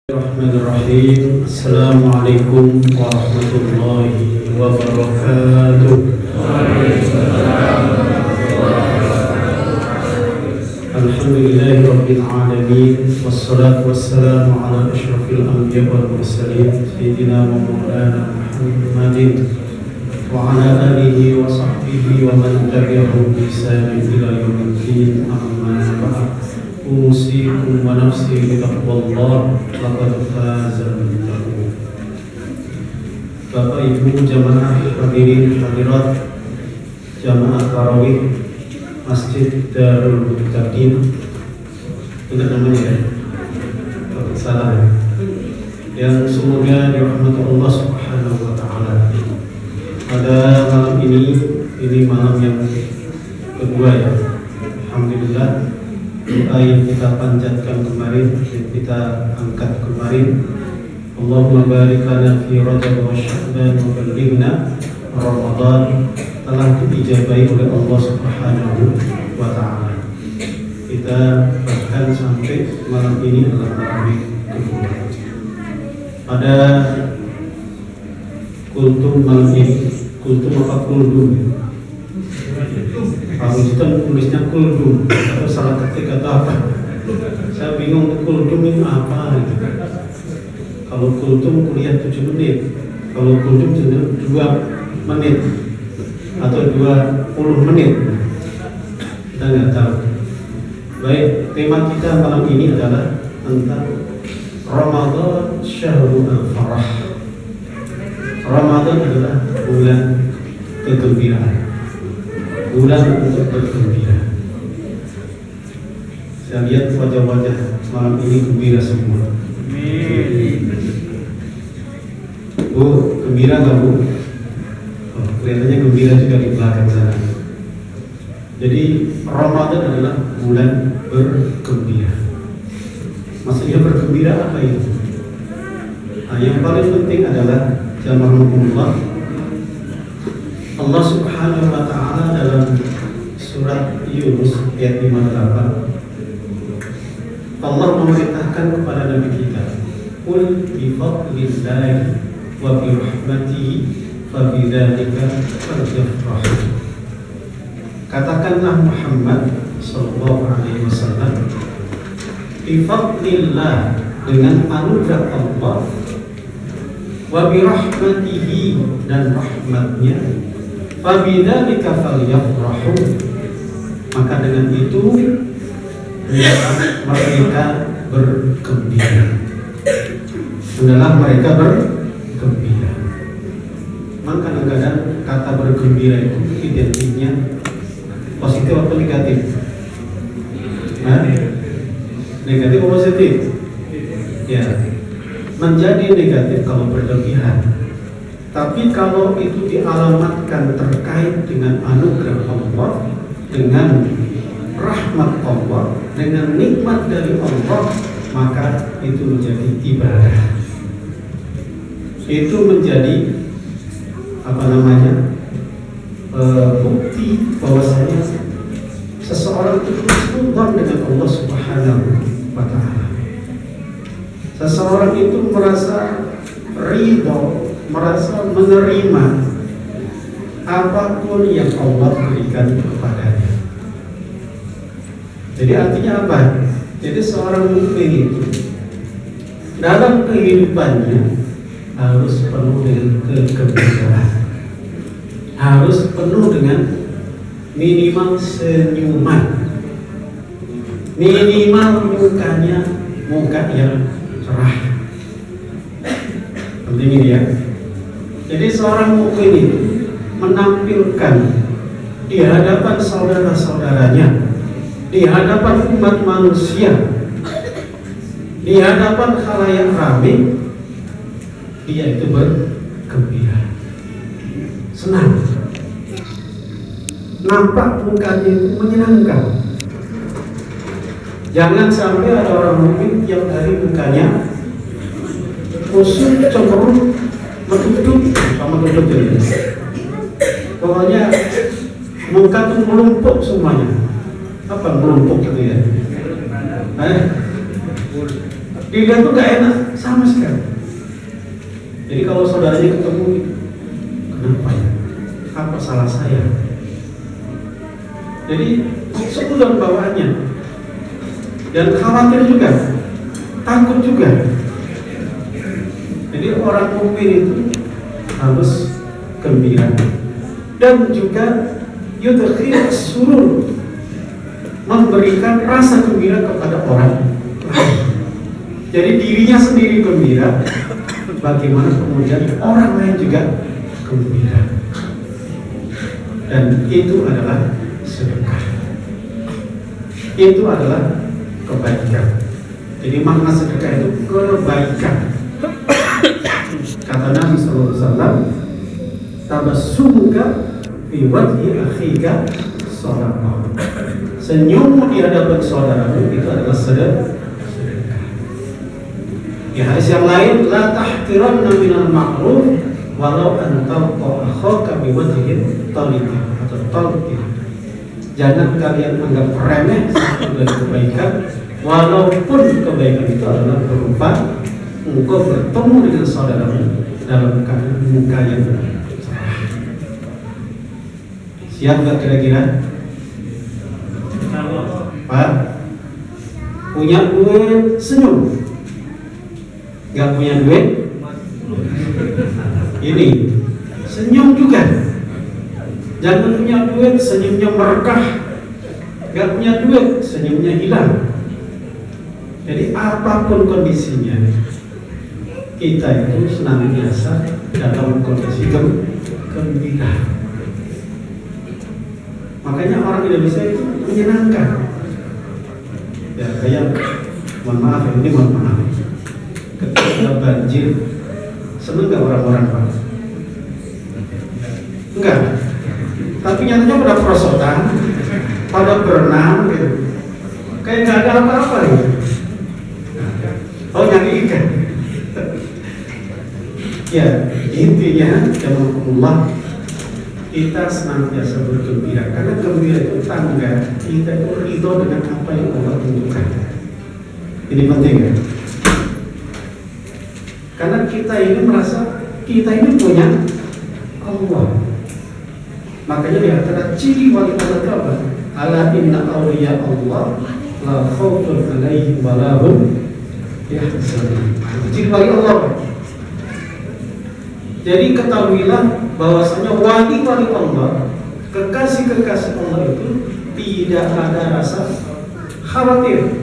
Bismillahirrahmanirrahim. Assalamualaikum warahmatullahi wabarakatuh. Alhamdulillahi rabbil alamin. Wassalatu wassalamu ala asyrafil anbiya wal mursalin sayyidina wa maulana Muhammadin wa ala alihi wa sahbihi wa man tabi'ahum bi ihsanin ila yaumiddin. Amma ba'd. Usikum wa nafsi bitaqwallah laqad fazal muttaqun. Bapak Ibu jamaah hadirin hadirat jamaah tarawih Masjid Darul Muttaqin, ingat namanya ya? Salah ya? Yang semoga dirahmati Allah Subhanahu wa Ta'ala. Pada malam ini malam yang kedua ya. Alhamdulillah, doa yang kita panjatkan kemarin, yang kita angkat kemarin, Allahumma barik lana fi Rajab wa Sya'ban wa ballighna Ramadan, telah diijabahi oleh Allah Subhanahu wa Ta'ala. Kita bahkan sampai malam ini adalah malam kedua. Pada kultum malam ini, kultum apa kuldum? Kalau kita tulisnya kuldum atau salah ketik atau apa? Saya bingung kuldum itu apa gitu. Kalau kultum kuliah 7 menit, kalau kuldum 2 menit atau 20 menit, kita nggak tahu. Baik, tema kita malam ini adalah tentang Ramadan Syahrul Farah. Ramadan adalah bulan kegembiraan, bulan untuk bergembira. Saya lihat wajah-wajah malam ini gembira semua. Bu, gembira nggak Bu? Oh, kelihatannya gembira juga di belakang sana. Jadi Ramadan adalah bulan bergembira. Maksudnya bergembira apa itu? Nah, yang paling penting adalah jazakumullah, Allah Subhanahu wa Ta'ala dalam surat Yunus ayat 58, Allah memerintahkan kepada Nabi kita, qul bi fadlillahi wa bi rahmatihi fa bidzalika falyafrahu. Katakanlah Muhammad sallallahu alaihi wasallam, bi fadlillah, dengan anugerah Allah, wa bi rahmatihi, dan rahmatnya, fabidzalika falyafrahu, maka dengan itu mereka bergembira. Adalah mereka bergembira. Maka kadang-kadang kata bergembira itu identiknya positif atau negatif? Negatif atau positif? Ya, menjadi negatif kalau berlebihan. Tapi kalau itu dialamatkan terkait dengan anugerah Allah, dengan rahmat Allah, dengan nikmat dari Allah, maka itu menjadi ibadah. Itu menjadi bukti bahwasanya seseorang itu hubungan dengan Allah Subhanahu wa Ta'ala. Seseorang itu merasa ridho, merasa menerima apapun yang Allah berikan kepadanya. Jadi artinya apa? Jadi seorang mukmin itu dalam kehidupannya harus penuh dengan kegembiraan, harus penuh dengan minimal senyuman, minimal mukanya muka yang cerah. Penting ini ya. Jadi seorang mukmin itu menampilkan di hadapan saudara-saudaranya, di hadapan umat manusia, di hadapan khalayak ramai, dia itu bergembira, senang, nampak mukanya itu menyenangkan. Jangan sampai ada orang mukmin yang dari mukanya kusut, cemberut, menutup sama tutup. Pokoknya muka itu melumpuk semuanya. Apa melumpuk gitu ya? dilihat tuh gak enak sama sekali. Jadi kalau saudaranya ketemu, kenapa ya? Apa salah saya? Jadi sebulan bawaannya, dan khawatir juga, takut juga. Jadi orang mukmin itu harus gembira dan juga yudkhil surur, memberikan rasa gembira kepada orang lain. Jadi dirinya sendiri gembira, bagaimana kemudian orang lain juga gembira. Dan itu adalah sedekah. Itu adalah kebaikan. Jadi makna sedekah itu kebaikan. Kata Nabi SAW, tabassumuka fi wajhi akhika shadaqah. Senyummu di hadapan saudaramu itu adalah sedekah. Di hadis yang lain, la tahqiranna minal ma'ruf walau an talqa akhaka bi wajhin taliq atau talqin. Jangan kalian anggap remeh satu dari kebaikan, walaupun kebaikan itu adalah berupa engkau bertemu dengan saudaramu dalam keadaan muka yang cerah. Siap nggak kira-kira? Pak, punya duit senyum, nggak punya duit ini senyum juga. Jangan punya duit senyumnya merekah, nggak punya duit senyumnya hilang. Jadi apapun kondisinya, kita itu senantiasa dalam kondisi gembira. Makanya orang Indonesia itu menyenangkan. Ya kayak, mohon maaf ketika banjir, seneng nggak orang-orang Pak? Enggak. Tapi nyatanya pada perosotan, pada berenang gitu. Kayak nggak ada apa-apa gitu. Oh nyari ikan. Ya intinya Allah, kita senantiasa bergembira karena gembira itu tanda kita itu ridho dengan apa yang Allah tentukan. Ini penting ya. Karena kita ini merasa kita ini punya Allah. Makanya di antara ciri wali Allah itu apa? Ala inna awliya Allah la khawfun alaihim wa la hum yahzanun. Ciri wali Allah. Jadi ketahuilah bahwasanya wali-wali Allah, kekasih-kekasih Allah itu tidak ada rasa khawatir.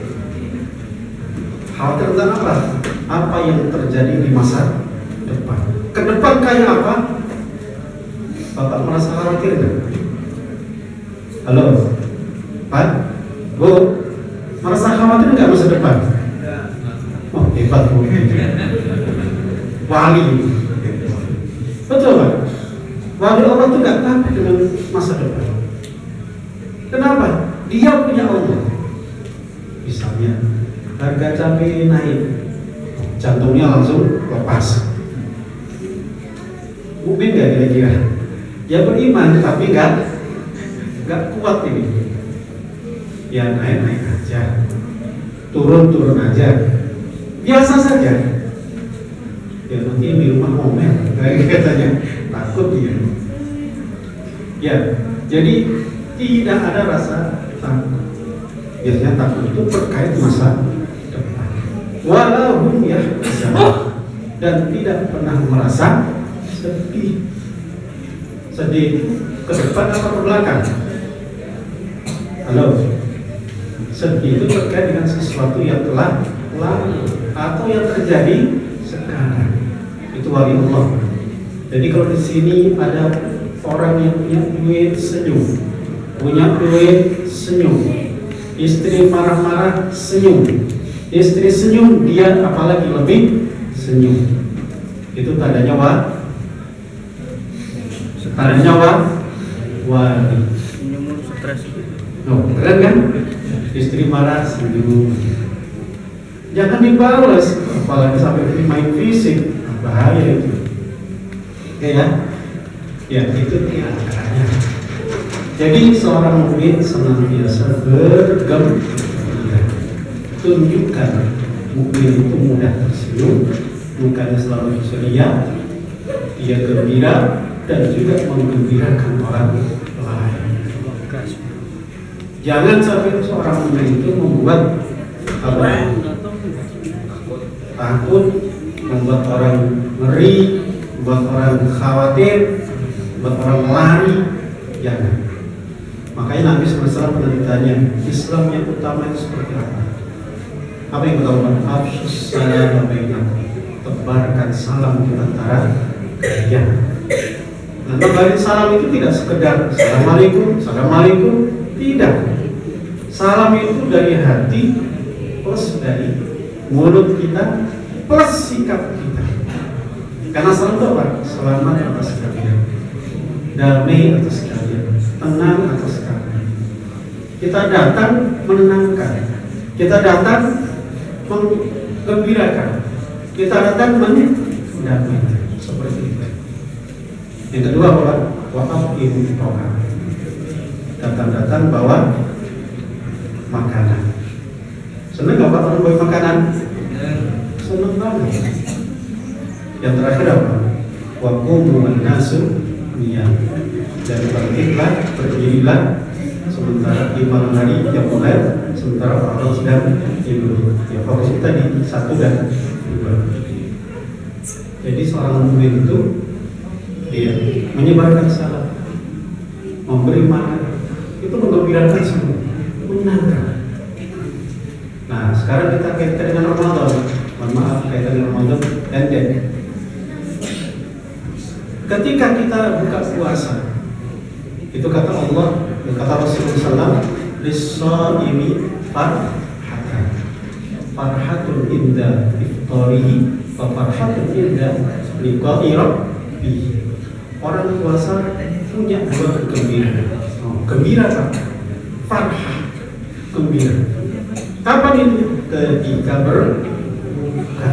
Khawatir tentang apa? Apa yang terjadi di masa depan. Ke depan kayak apa? Bapak merasa khawatir nggak? Halo, Pak, Bu, merasa khawatir nggak masa depan? Oh hebat Bu, wali. Betul Pak? Wali Allah itu nggak takut dengan masa depan. Kenapa? Dia punya Allah. Misalnya harga cabai naik, jantungnya langsung lepas. Mungkin nggak kira-kira? Ya beriman tapi nggak kuat ini. Ya naik aja, turun aja, biasa saja. Ya nanti di rumah ngomel, kayak katanya takut dia. Ya, jadi tidak ada rasa takut. Biasanya takut itu terkait masa depan. Walaupun ya dan tidak pernah merasa sedih. Sedih itu ke depan atau ke belakang? Halo. Sedih itu terkait dengan sesuatu yang telah lalu atau yang terjadi sekarang. Itu wali Allah. Jadi kalau di sini ada orang yang punya duit senyum, punya duit senyum, istri marah-marah senyum, istri senyum dia apalagi lebih senyum. Itu tandanya wali. Senyum stres. Oh, keren kan? Istri marah senyum. Jangan dibalas, apalagi sampai main fisik, bahaya itu. Oke ya? Ya itu diantaranya. Jadi seorang mukmin senantiasa bergembira. Tunjukkan mukmin itu mudah tersenyum, mukanya selalu ceria, dia gembira dan juga menggembirakan orang lain. Jangan sampai seorang mukmin itu membuat takut, membuat orang ngeri, membuat orang khawatir, membuat orang lari. Jangan. Makanya Nabi SAW pernah ditanya, Islam yang utama itu seperti apa? Apa yang utama? Afshus salam bainakum, tebarkan salam di antara kalian. Nah, menebarin salam itu tidak sekedar Assalamualaikum, Assalamualaikum, tidak. Salam itu dari hati plus dari mulut kita plus sikap kita. Karena salam itu apa? Selamat atas kalian, damai atas kalian, tenang atas kalian. Kita datang menenangkan, kita datang menggembirakan, kita datang mendamaikan, seperti itu. Yang kedua adalah waqaf ibu toha, datang bawa makanan. Senang nggak Pak orang bawa makanan? Senang banget. Yang terakhir apa? Waqumu an-nasu niyam, dan berdirilah sementara di malam hari yang mulai, sementara orang sedang tidur. Ya fokus kita di 1 dan 2. Jadi seorang mukmin itu dia menyebarkan salam, memberi makan, itu menggembirakan semua, menyenangkan. Nah sekarang kita kaitkan dengan Ramadan. Mohon maaf, kaitan dengan Ramadan dan ketika kita buka puasa, itu kata Allah, kata Rasulullah SAW, lis-shaimi farhatun inda iftarihi wa farhatun inda liqa'i rabbih. Orang puasa punya 2 kegembiraan. Gembira apa? Farhah, gembira. Kapan itu? Ketika berbuka.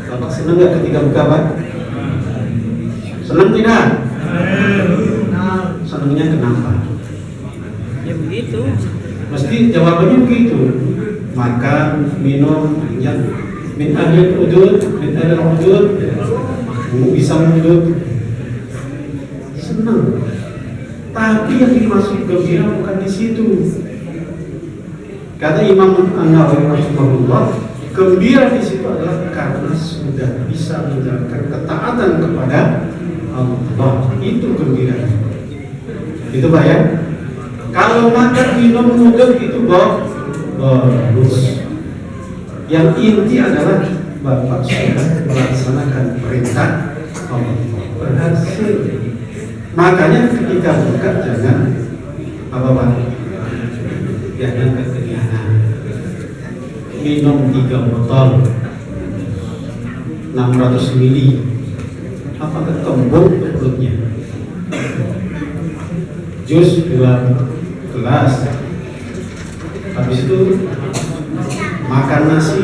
Bapak senang nggak ketika buka, Pak? Senang tidak? Senangnya kenapa? Ya begitu. Mesti jawabannya begitu. Makan, minum, yang min ahlil udud, min ahlil udud, bisa mudud, senang. Tapi yang dimaksud gembira bukan di situ. Kata Imam An-Nawawi rahimahullah, gembira di situ adalah karena sudah bisa menjalankan ketaatan kepada Allah. Itu gembira. Itu Pak ya. Kalau makan minum mudud itu bagus. Yang inti adalah Bapak sudah melaksanakan perintah Allah, berhasil. Makanya ketika buka jangan apa-apa, jangan kekenyangan. Minum 3 botol 600 mili, apa ketembung perutnya. Jus 2 gelas, habis itu makan nasi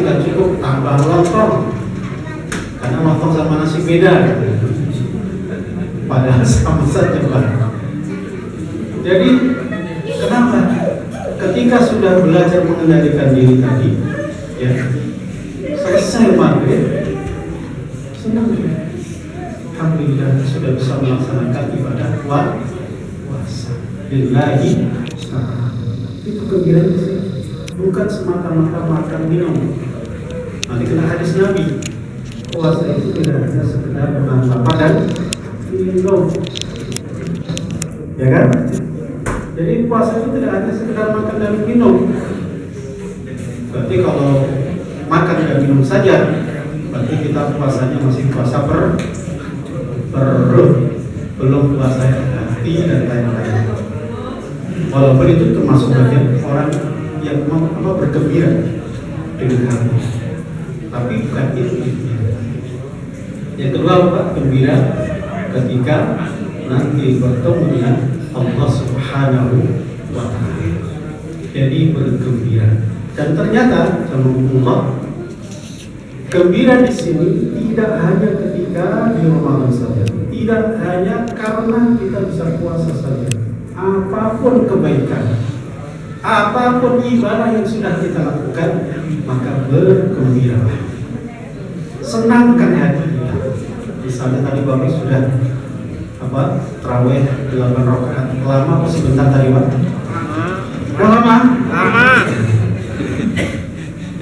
nggak cukup, tambah lontong, karena lontong sama nasi beda, padahal sama saja Pak. Jadi kenapa? Ketika sudah belajar mengendalikan diri tadi, ya selesai maghrib, senang ya. Alhamdulillah sudah bisa melaksanakan ibadah puasa. Lillahi itu kegembiraan sih, bukan semata-mata makan minum. Nanti kena hadis Nabi, puasa itu tidak hanya sekedar makan lapar dan minum, ya kan? Jadi puasa itu tidak hanya sekedar makan dan minum. Berarti kalau makan dan minum saja, berarti kita puasanya masih puasa perut, belum puasa hati dan lain-lain. Walaupun itu termasuk bagian orang yang bergembira dengan hati, tapi bukan itu. Yang kedua Pak, gembira ketika nanti bertemu dengan Allah Subhanahu wa Ta'ala. Jadi bergembira. Dan ternyata Allah, gembira di sini tidak hanya ketika di Ramadan saja, tidak hanya karena kita bisa puasa saja. Apapun kebaikan apapun ibadah yang sudah kita lakukan, maka bergembiralah, senangkan hati kita. Misalnya tadi Bapak sudah tarawih 8 rakaat, lama apa sebentar tadi Pak? Lama?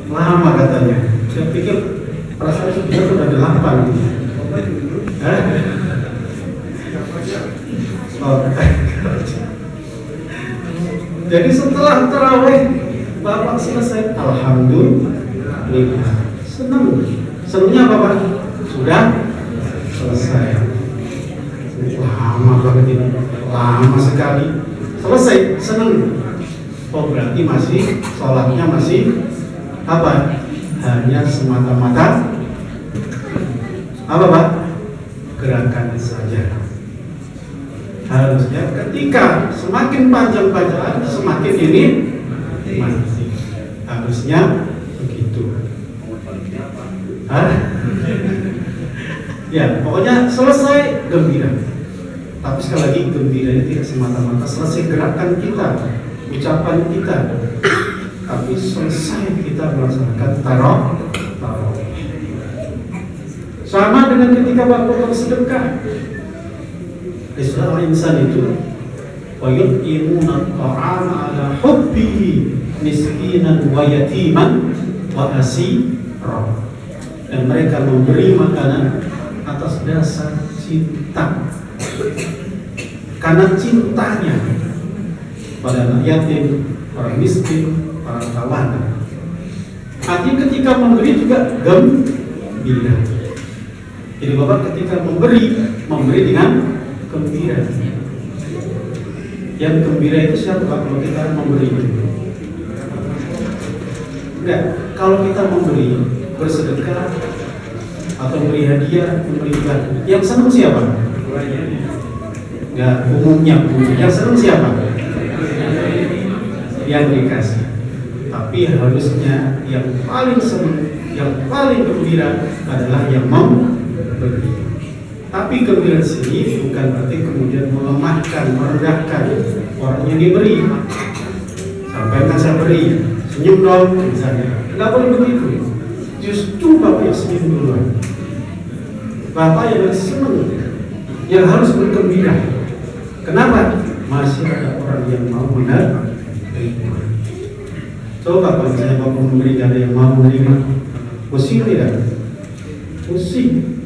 Lama katanya. Saya pikir perasaan sudah 8 gitu. Jadi setelah tarawih Bapak selesai, alhamdulillah, senangnya Bapak sudah selesai. Lama banget ini, lama sekali selesai, senang. Oh berarti masih sholatnya masih hanya semata-mata Pak? Gerakan saja. Harusnya ketika semakin panjang bacaan, semakin ini mati. Harusnya begitu. Ya, pokoknya selesai gembira. Tapi sekali lagi gembira ini tidak semata-mata selesai gerakan kita, ucapan kita, tapi selesai kita melaksanakan tarawih. Sama dengan ketika Bapak bersedekah. Islam insan itu wayut'imuna ta'ama ala hubbihi miskinan wa yatiman wa asira, dan mereka memberi makanan atas dasar cinta, karena cintanya pada anak yatim, orang miskin, para tawanan. Artinya ketika memberi juga gembira. Jadi Bapak ketika memberi dengan gembira. Yang gembira itu siapa kalau kita memberi? Enggak, kalau kita memberi, bersedekah atau memberi hadiah, memberikan, yang senang siapa? Enggak, umumnya yang senang siapa? Yang dikasih. Tapi harusnya yang paling senang, yang paling gembira adalah yang memberi. Tapi gembira sini bukan berarti kemudian melemahkan, merendahkan orang yang diberi. Sampaikan saya beri, senyum dong misalnya. Tidak boleh begitu. Justru Bapak yang senyum duluan. Bapak yang senang, yang harus bergembira. Kenapa? Masih ada orang yang mau menerima. Coba kalau saya Bapak memberi, ada yang mau menerima, pusing tidak? Pusing.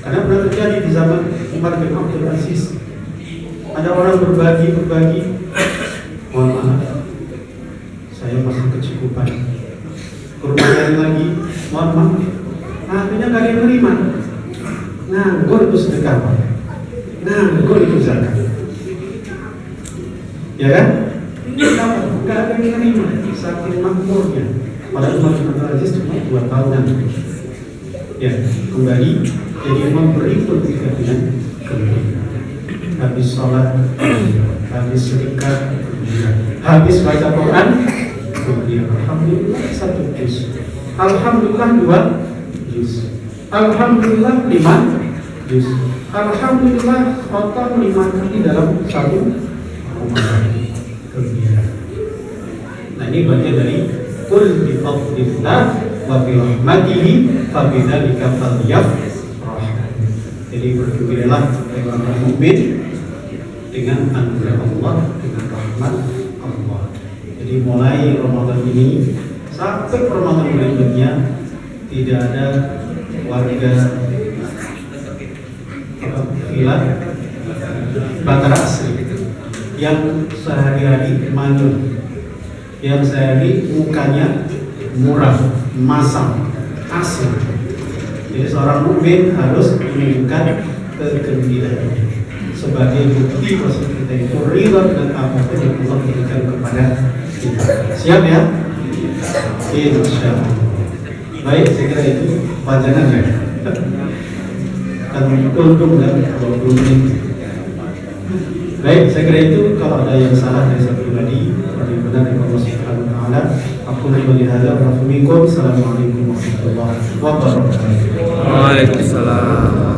Karena pernah terjadi di zaman Umar bin Abdul Aziz, ada orang berbagi, mohon maaf, saya masih kecukupan, kurban lagi, mohon maaf, akhirnya gak ada yang menerima. Nganggur itu sedekah, nganggur itu zakat, ya kan? Gak ada yang menerima, saking makmurnya. Padahal Umar bin Abdul Aziz cuma 2 tahunan. Ya, kembali. Jadi memberi berbeda dengan gembira. Habis sholat habis sedekah gembira, habis baca Quran gembira. Alhamdulillah 1 juz, alhamdulillah 2 juz, alhamdulillah 5 juz, alhamdulillah khotam 5 kali dalam 1 Ramadan. Gembira. Nah ini bagian dari qul bi fadlillah wa bi rahmatihi fa bidzalika falyafrahu. Jadi bergembiralah orang mukmin dengan anugerah Allah, dengan rahmat Allah. Jadi mulai Ramadan ini sampai Ramadan berikutnya tidak ada warga villa Batara Asri yang sehari-hari manyun, yang sehari mukanya murah, masam, asli. Jadi seorang mukmin harus menunjukkan kegembiraan sebagai bukti bahwa kita itu ridha dengan apa yang Allah berikan kepada kita. Siap ya? Insyaallah. Baik, saya kira itu panjangan ya. Kan untung dan 20 menit. Baik, saya kira itu. Kalau ada yang salah dari saya pribadi, yang benar dari Allah Subhanahu wa taala. Aku melihat Assalamualaikum warahmatullahi wabarakatuh. Waalaikumsalam.